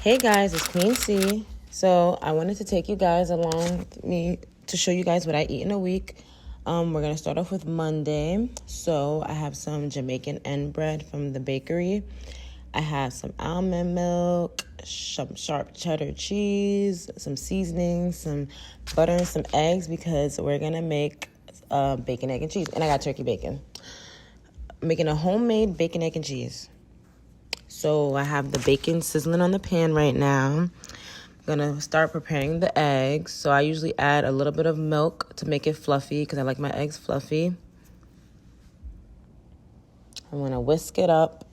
Hey guys, it's KweeenCee. So I wanted to take you guys along with me to show you guys what I eat in a week. We're going to start off with Monday. So I have some Jamaican end bread from the bakery. I have some almond milk, some sharp cheddar cheese, some seasoning, some butter, and some eggs because we're going to make bacon, egg, and cheese. And I got turkey bacon. I'm making a homemade bacon, egg, and cheese. So I have the bacon sizzling on the pan right now. I'm gonna start preparing the eggs. So I usually add a little bit of milk to make it fluffy because I like my eggs fluffy. I'm gonna whisk it up.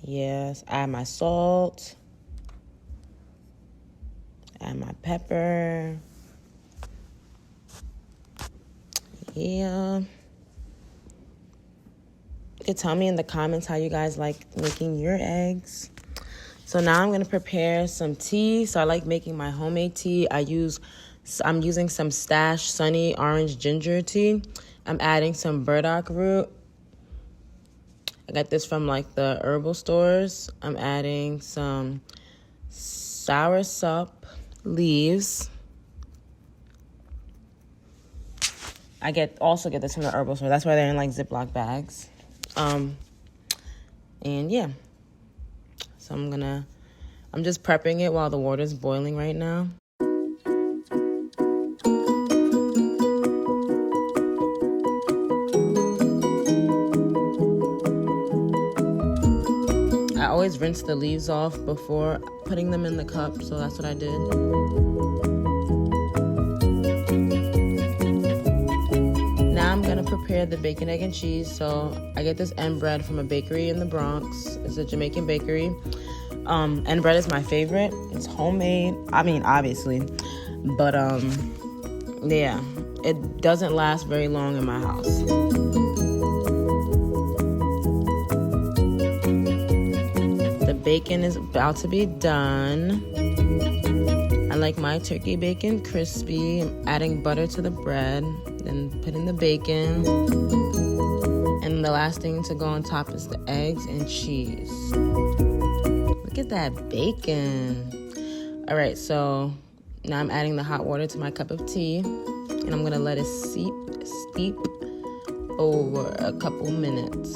Yes, add my salt. Add my pepper. Yeah. You can tell me in the comments how you guys like making your eggs. So now I'm going to prepare some tea. So I like making my homemade tea. I'm using some Stash Sunny Orange Ginger tea. I'm adding some burdock root. I got this from like the herbal stores. I'm adding some soursop leaves. I also get this from the herbal store. That's why they're in like Ziploc bags. And yeah, so I'm just prepping it while the water's boiling right now. I always rinse the leaves off before putting them in the cup, so that's what I did. I'm gonna prepare the bacon, egg, and cheese. So I get this end bread from a bakery in the Bronx. It's a Jamaican bakery. End bread is my favorite. It's homemade. I mean, obviously, but yeah, it doesn't last very long in my house. The bacon is about to be done. I like my turkey bacon crispy. I'm adding butter to the bread. Then put in the bacon. And the last thing to go on top is the eggs and cheese. Look at that bacon. All right, so now I'm adding the hot water to my cup of tea. And I'm gonna let it steep over a couple minutes.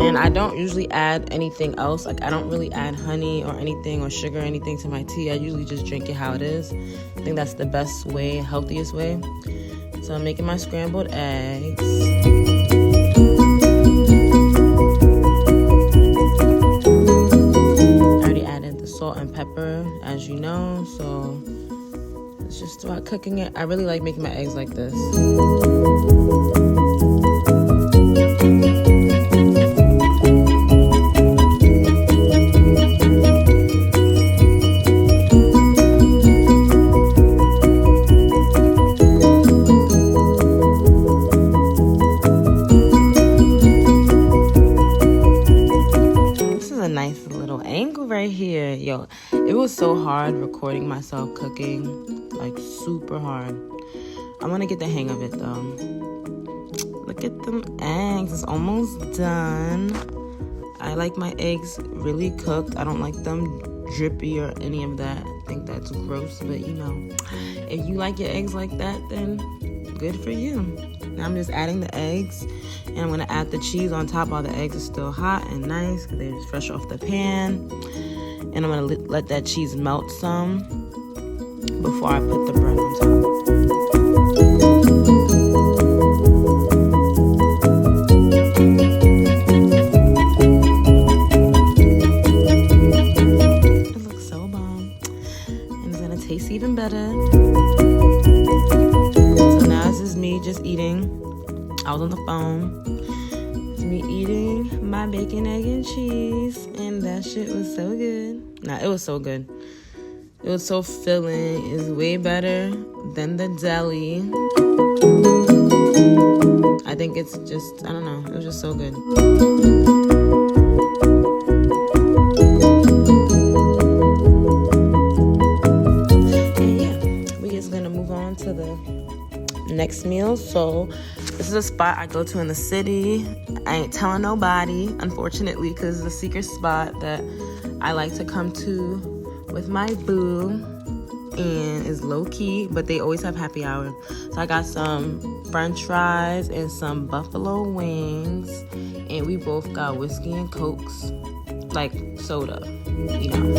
And I don't usually add anything else. Like I don't really add honey or anything or sugar or anything to my tea. I usually just drink it how it is. I think that's the best way, healthiest way. So I'm making my scrambled eggs. I already added the salt and pepper, as you know. So let's just start cooking it. I really like making my eggs like this. Nice little angle right here. Yo, it was so hard recording myself cooking, like super hard. I want to get the hang of it though. Look at them eggs. It's almost done. I like my eggs really cooked. I don't like them drippy or any of that. I think that's gross, but you know, if you like your eggs like that, then good for you. Now I'm just adding the eggs, and I'm gonna add the cheese on top while the eggs are still hot and nice because they're just fresh off the pan. And I'm gonna let that cheese melt some before I put the bread on top. It looks so bomb, and it's gonna taste even better. Just eating. I was on the phone. It's me eating my bacon, egg, and cheese, and that shit was so good. Nah, it was so good. It was so filling. It's way better than the deli. I think it's just, I don't know. It was just so good. And yeah, we just gonna move on to the next meal. So the This is a spot I go to in the city. I ain't telling nobody, unfortunately, because it's a secret spot that I like to come to with my boo, and it's low-key, but they always have happy hour. So I got some french fries and some buffalo wings, and we both got whiskey and cokes, like soda, you know.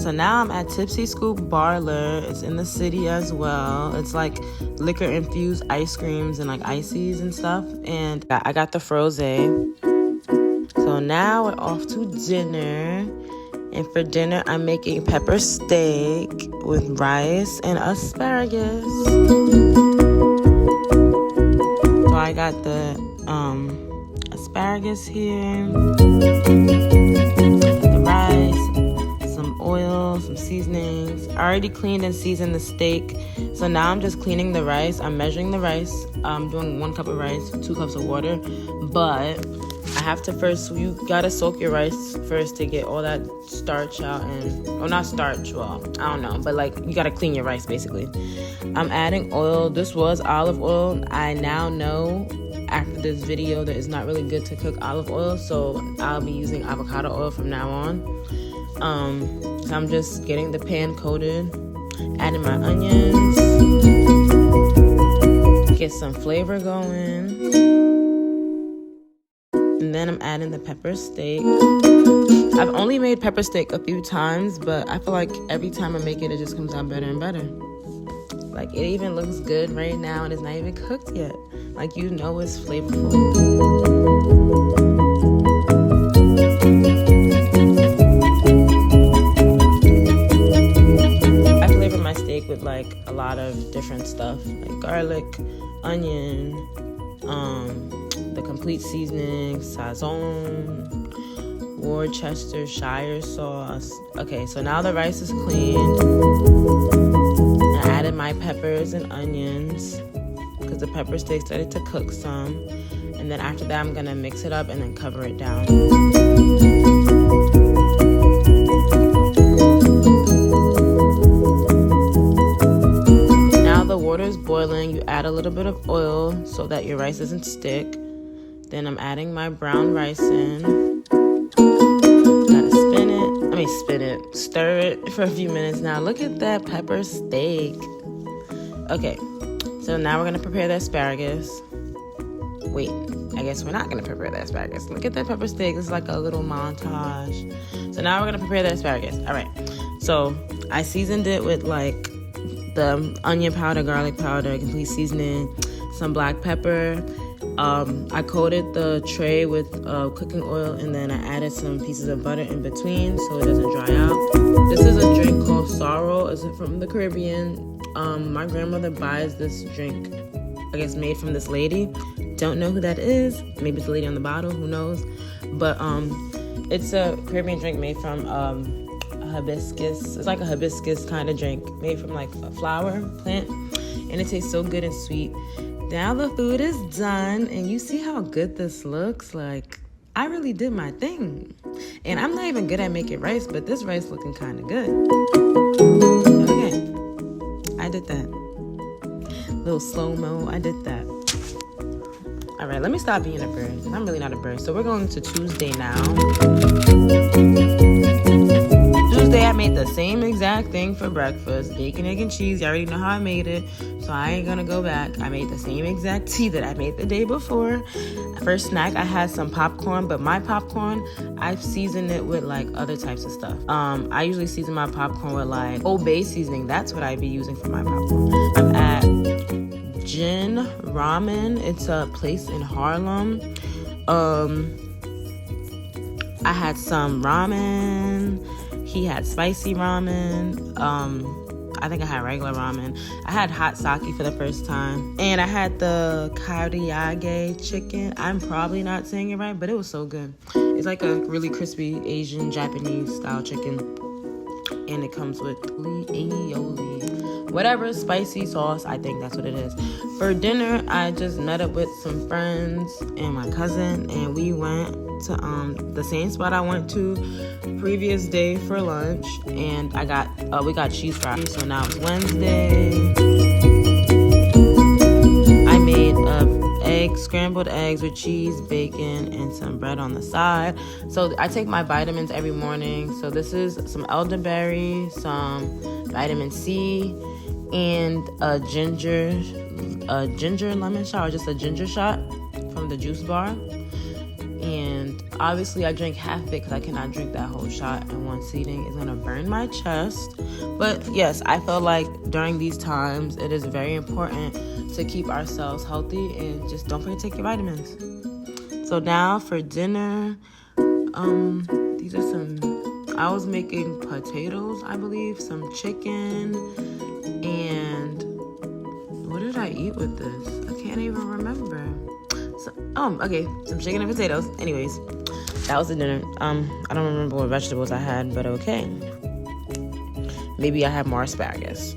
So now I'm at Tipsy Scoop Barler. It's in the city as well. It's like liquor infused ice creams and like ices and stuff. And I got the frosé. So now we're off to dinner. And for dinner, I'm making pepper steak with rice and asparagus. So I got the asparagus here, the rice, oil, some seasonings. I already cleaned and seasoned the steak, so now I'm just cleaning the rice. I'm measuring the rice. I'm doing 1 cup of rice, 2 cups of water, but I have to first, you gotta soak your rice first to get all that starch out, and, well, not starch, well, I don't know, but like, you gotta clean your rice basically. I'm adding oil. This was olive oil. I now know after this video that it's not really good to cook olive oil, so I'll be using avocado oil from now on. So I'm just getting the pan coated, adding my onions, get some flavor going, and then I'm adding the pepper steak. I've only made pepper steak a few times, but I feel like every time I make it, it just comes out better and better. Like, it even looks good right now, and it's not even cooked yet. Like, you know it's flavorful. With like a lot of different stuff, like garlic, onion, the complete seasoning, sazon, Worcestershire sauce. Okay, so now the rice is cleaned. I added my peppers and onions because the pepper steak started to cook some, and then after that I'm gonna mix it up and then cover it down. Water's boiling. You add a little bit of oil so that your rice doesn't stick. Then I'm adding my brown rice in. Gotta stir it for a few minutes. Now look at that pepper steak. Okay, so now we're gonna prepare the asparagus. Wait, I guess we're not gonna prepare the asparagus. Look at that pepper steak. It's like a little montage. So now we're gonna prepare the asparagus. All right, so I seasoned it with like the onion powder, garlic powder, complete seasoning, some black pepper. I coated the tray with cooking oil, and then I added some pieces of butter in between so it doesn't dry out. This is a drink called Sorrel. It's from the Caribbean. My grandmother buys this drink, I guess made from this lady. Don't know who that is. Maybe it's the lady on the bottle, who knows. But it's a Caribbean drink made from hibiscus. It's like a hibiscus kind of drink made from like a flower plant, and it tastes so good and sweet. Now the food is done, and you see how good this looks. Like, I really did my thing, and I'm not even good at making rice, but this rice looking kind of good. Okay, I did that. Little slow-mo, I did that. All right, let me stop being a bird. I'm really not a bird. So we're going to Tuesday now. Tuesday, I made the same exact thing for breakfast. Bacon, egg, and cheese. You already know how I made it, so I ain't gonna go back. I made the same exact tea that I made the day before. For snack, I had some popcorn, but my popcorn, I've seasoned it with like other types of stuff. I usually season my popcorn with like Old Bay seasoning. That's what I'd be using for my popcorn. I'm at Jin Ramen. It's a place in Harlem. I had some ramen. He had spicy ramen. I think I had regular ramen. I had hot sake for the first time. And I had the karaage chicken. I'm probably not saying it right, but it was so good. It's like a really crispy Asian, Japanese style chicken. And it comes with aioli. Whatever, spicy sauce, I think that's what it is. For dinner, I just met up with some friends and my cousin, and we went to the same spot I went to previous day for lunch, and we got cheese fries. So now it's Wednesday. I made scrambled eggs with cheese, bacon, and some bread on the side. So I take my vitamins every morning. So this is some elderberry, some vitamin C, and a ginger lemon shot, or just a ginger shot from the juice bar. And obviously I drink half of it because I cannot drink that whole shot in one sitting. It's gonna burn my chest. But yes, I feel like during these times it is very important to keep ourselves healthy, and just don't forget to take your vitamins. So now for dinner, these are I was making potatoes, I believe, some chicken, and what did I eat with this? I can't even remember. Okay, some chicken and potatoes. Anyways, that was the dinner. I don't remember what vegetables I had, but okay. Maybe I had more asparagus.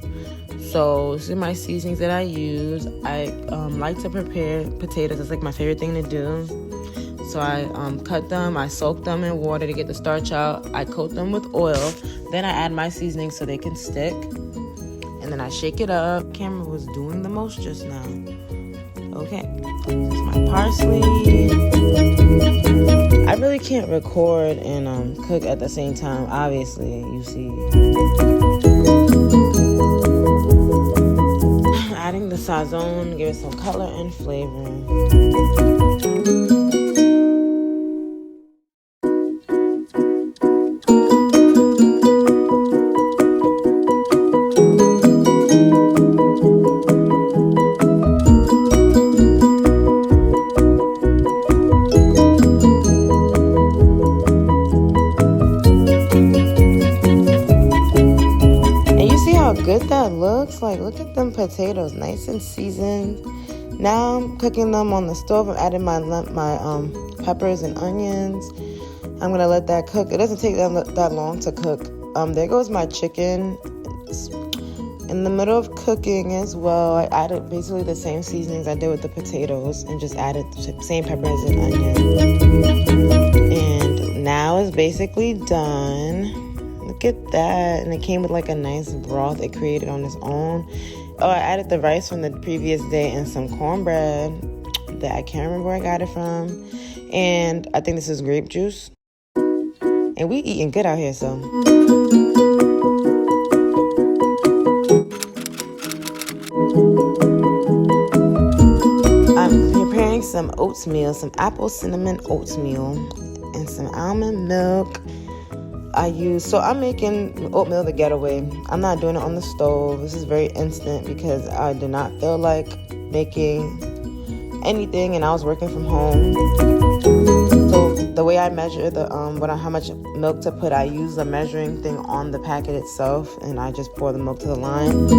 So this is my seasonings that I use. I like to prepare potatoes. It's like my favorite thing to do. So I cut them, I soak them in water to get the starch out. I coat them with oil. Then I add my seasonings so they can stick. And then I shake it up. Camera was doing the most just now. Okay, this is my parsley. I really can't record and cook at the same time, obviously, you see. Adding the sazon, give it some color and flavor. Good that looks. Like, look at them potatoes, nice and seasoned. Now I'm cooking them on the stove. I'm adding my peppers and onions. I'm gonna let that cook. It doesn't take that long to cook. There goes my chicken. It's in the middle of cooking as well. I added basically the same seasonings I did with the potatoes and just added the same peppers and onions. And now it's basically done. Look at that. And it came with like a nice broth it created on its own. Oh, I added the rice from the previous day and some cornbread that I can't remember where I got it from. And I think this is grape juice. And we eating good out here, so. I'm preparing some oatmeal, some apple cinnamon oatmeal, and some almond milk. I'm making oatmeal the getaway. I'm not doing it on the stove. This is very instant because I did not feel like making anything and I was working from home. So the way I measure how much milk to put, I use a measuring thing on the packet itself, and I just pour the milk to the line.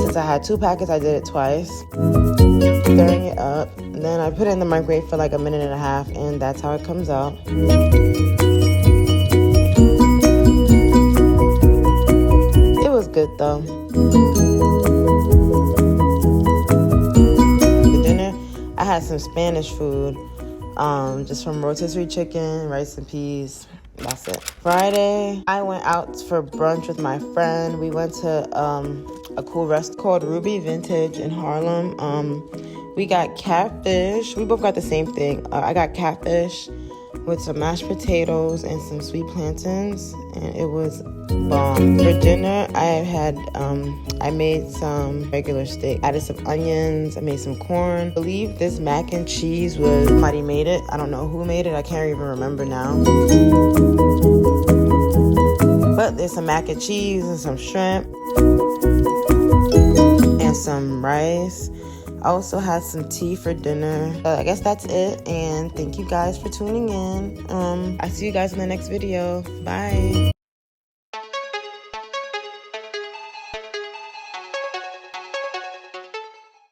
Since I had 2 packets, I did it twice. Stirring it up, and then I put it in the microwave for like a minute and a half, and that's how it comes out. Good though. For dinner, I had some Spanish food, just from rotisserie chicken, rice and peas. That's it. Friday, I went out for brunch with my friend. We went to a cool restaurant called Ruby Vintage in Harlem. We got catfish. We both got the same thing. I got catfish with some mashed potatoes and some sweet plantains, and it was bomb. For dinner, I made some regular steak. Added some onions. I made some corn. I believe this mac and cheese was somebody made it. I don't know who made it. I can't even remember now. But there's some mac and cheese and some shrimp and some rice. I also had some tea for dinner. I guess that's it, and thank you guys for tuning in. I see you guys in the next video. Bye.